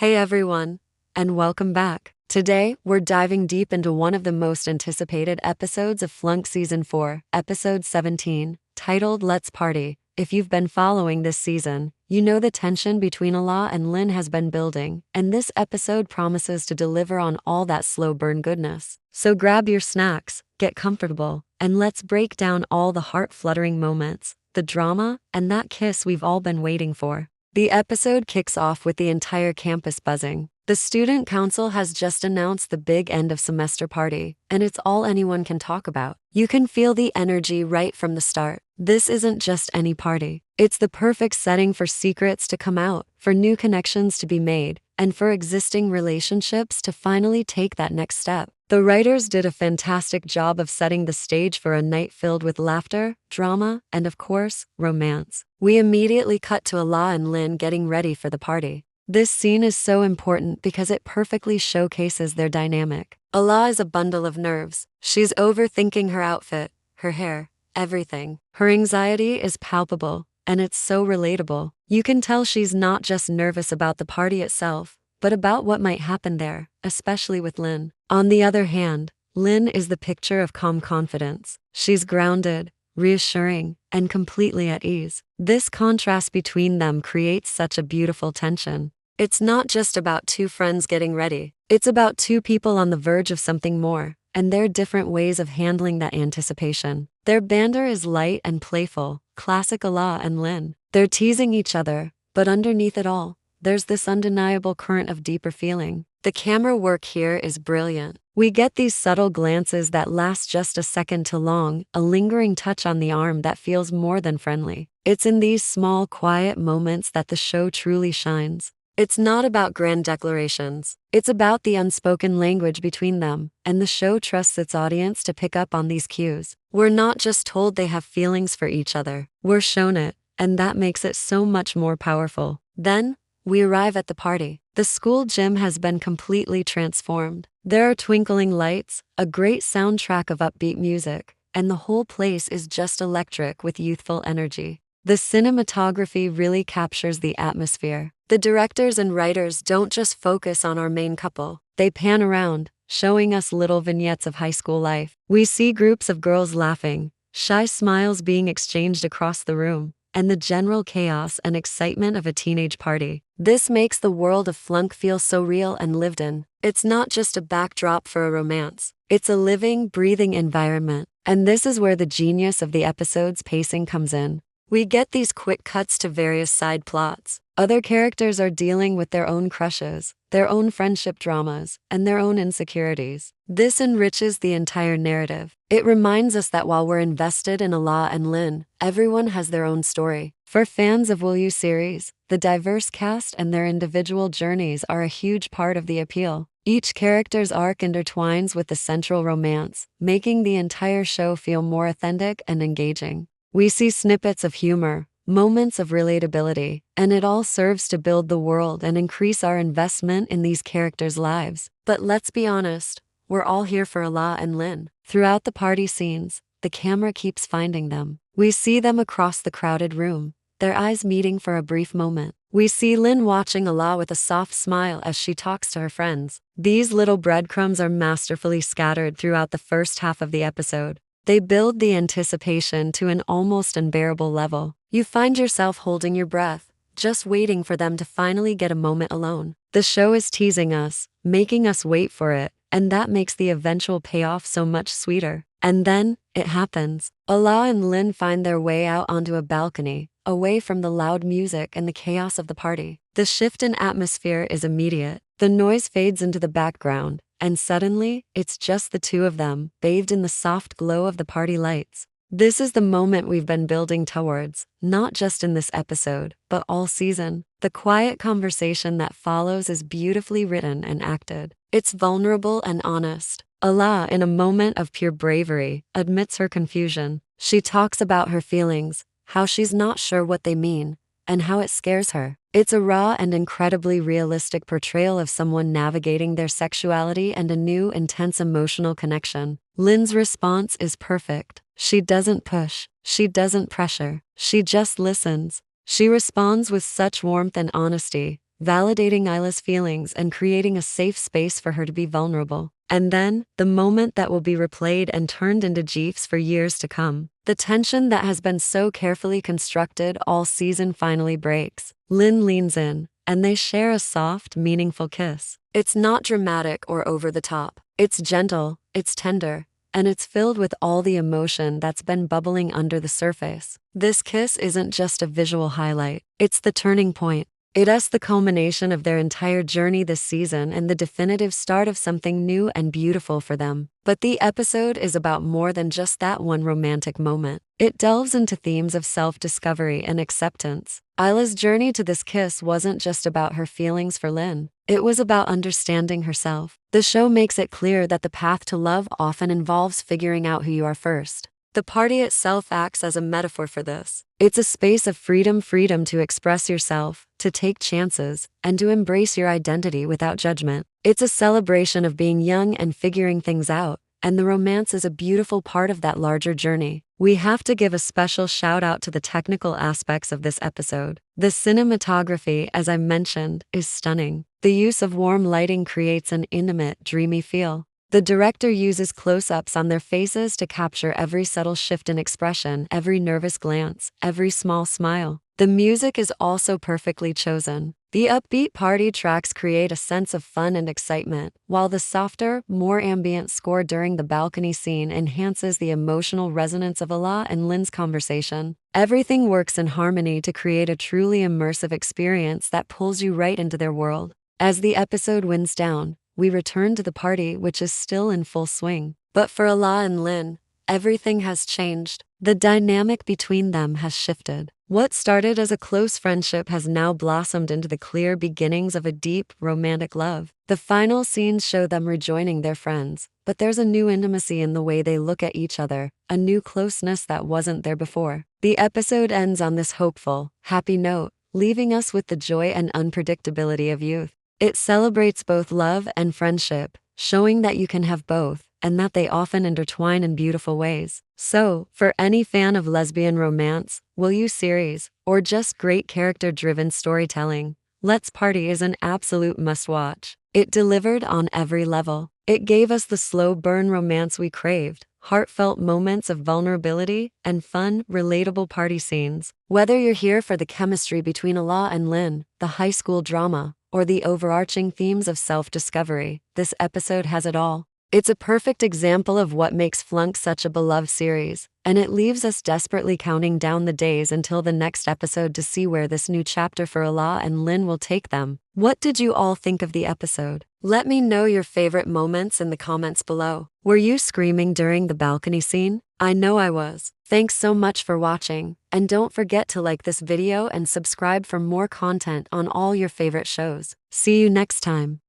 Hey everyone, and welcome back. Today, we're diving deep into one of the most anticipated episodes of FLUNK Season 4, Episode 17, titled Let's Party. If you've been following this season, you know the tension between Ayla and Lynn has been building, and this episode promises to deliver on all that slow burn goodness. So grab your snacks, get comfortable, and let's break down all the heart-fluttering moments, the drama, and that kiss we've all been waiting for. The episode kicks off with the entire campus buzzing. The student council has just announced the big end of semester party, and it's all anyone can talk about. You can feel the energy right from the start. This isn't just any party. It's the perfect setting for secrets to come out, for new connections to be made, and for existing relationships to finally take that next step. The writers did a fantastic job of setting the stage for a night filled with laughter, drama, and of course, romance. We immediately cut to Ayla and Lynn getting ready for the party. This scene is so important because it perfectly showcases their dynamic. Ayla is a bundle of nerves. She's overthinking her outfit, her hair, everything. Her anxiety is palpable, and it's so relatable. You can tell she's not just nervous about the party itself, but about what might happen there, especially with Lynn. On the other hand, Lynn is the picture of calm confidence. She's grounded, reassuring, and completely at ease. This contrast between them creates such a beautiful tension. It's not just about two friends getting ready. It's about two people on the verge of something more, and their different ways of handling that anticipation. Their banter is light and playful, classic Ayla and Lynn. They're teasing each other, but underneath it all, there's this undeniable current of deeper feeling. The camera work here is brilliant. We get these subtle glances that last just a second too long, a lingering touch on the arm that feels more than friendly. It's in these small, quiet moments that the show truly shines. It's not about grand declarations. It's about the unspoken language between them, and the show trusts its audience to pick up on these cues. We're not just told they have feelings for each other. We're shown it, and that makes it so much more powerful. Then, we arrive at the party. The school gym has been completely transformed. There are twinkling lights, a great soundtrack of upbeat music, and the whole place is just electric with youthful energy. The cinematography really captures the atmosphere. The directors and writers don't just focus on our main couple. They pan around, showing us little vignettes of high school life. We see groups of girls laughing, shy smiles being exchanged across the room, and the general chaos and excitement of a teenage party. This makes the world of FLUNK feel so real and lived in. It's not just a backdrop for a romance. It's a living, breathing environment. And this is where the genius of the episode's pacing comes in. We get these quick cuts to various side plots. Other characters are dealing with their own crushes, their own friendship dramas, and their own insecurities. This enriches the entire narrative. It reminds us that while we're invested in Ayla and Lynn, everyone has their own story. For fans of WLW series, the diverse cast and their individual journeys are a huge part of the appeal. Each character's arc intertwines with the central romance, making the entire show feel more authentic and engaging. We see snippets of humor, moments of relatability, and it all serves to build the world and increase our investment in these characters' lives. But let's be honest, we're all here for Ayla and Lynn. Throughout the party scenes, the camera keeps finding them. We see them across the crowded room, their eyes meeting for a brief moment. We see Lynn watching Ayla with a soft smile as she talks to her friends. These little breadcrumbs are masterfully scattered throughout the first half of the episode. They build the anticipation to an almost unbearable level. You find yourself holding your breath, just waiting for them to finally get a moment alone. The show is teasing us, making us wait for it, and that makes the eventual payoff so much sweeter. And then, it happens. Ayla and Lynn find their way out onto a balcony, away from the loud music and the chaos of the party. The shift in atmosphere is immediate. The noise fades into the background, and suddenly, it's just the two of them, bathed in the soft glow of the party lights. This is the moment we've been building towards, not just in this episode, but all season. The quiet conversation that follows is beautifully written and acted. It's vulnerable and honest. Ayla, in a moment of pure bravery, admits her confusion. She talks about her feelings, how she's not sure what they mean, and how it scares her. It's a raw and incredibly realistic portrayal of someone navigating their sexuality and a new, intense emotional connection. Lynn's response is perfect. She doesn't push. She doesn't pressure. She just listens. She responds with such warmth and honesty, validating Ayla's feelings and creating a safe space for her to be vulnerable. And then, the moment that will be replayed and turned into GIFs for years to come. The tension that has been so carefully constructed all season finally breaks. Lynn leans in, and they share a soft, meaningful kiss. It's not dramatic or over the top. It's gentle, it's tender, and it's filled with all the emotion that's been bubbling under the surface. This kiss isn't just a visual highlight, it's the turning point. It's the culmination of their entire journey this season and the definitive start of something new and beautiful for them. But the episode is about more than just that one romantic moment. It delves into themes of self-discovery and acceptance. Ayla's journey to this kiss wasn't just about her feelings for Lynn. It was about understanding herself. The show makes it clear that the path to love often involves figuring out who you are first. The party itself acts as a metaphor for this. It's a space of freedom to express yourself, to take chances, and to embrace your identity without judgment. It's a celebration of being young and figuring things out, and the romance is a beautiful part of that larger journey. We have to give a special shout out to the technical aspects of this episode. The cinematography, as I mentioned, is stunning. The use of warm lighting creates an intimate, dreamy feel. The director uses close-ups on their faces to capture every subtle shift in expression, every nervous glance, every small smile. The music is also perfectly chosen. The upbeat party tracks create a sense of fun and excitement, while the softer, more ambient score during the balcony scene enhances the emotional resonance of Ayla and Lynn's conversation. Everything works in harmony to create a truly immersive experience that pulls you right into their world. As the episode winds down, we return to the party, which is still in full swing. But for Ayla and Lynn, everything has changed. The dynamic between them has shifted. What started as a close friendship has now blossomed into the clear beginnings of a deep, romantic love. The final scenes show them rejoining their friends, but there's a new intimacy in the way they look at each other, a new closeness that wasn't there before. The episode ends on this hopeful, happy note, leaving us with the joy and unpredictability of youth. It celebrates both love and friendship, showing that you can have both, and that they often intertwine in beautiful ways. So, for any fan of lesbian romance, will you series, or just great character-driven storytelling, Let's Party is an absolute must-watch. It delivered on every level. It gave us the slow burn romance we craved, heartfelt moments of vulnerability, and fun, relatable party scenes. Whether you're here for the chemistry between Ayla and Lynn, the high school drama, or the overarching themes of self-discovery, this episode has it all. It's a perfect example of what makes FLUNK such a beloved series, and it leaves us desperately counting down the days until the next episode to see where this new chapter for Ayla and Lynn will take them. What did you all think of the episode? Let me know your favorite moments in the comments below. Were you screaming during the balcony scene? I know I was. Thanks so much for watching, and don't forget to like this video and subscribe for more content on all your favorite shows. See you next time.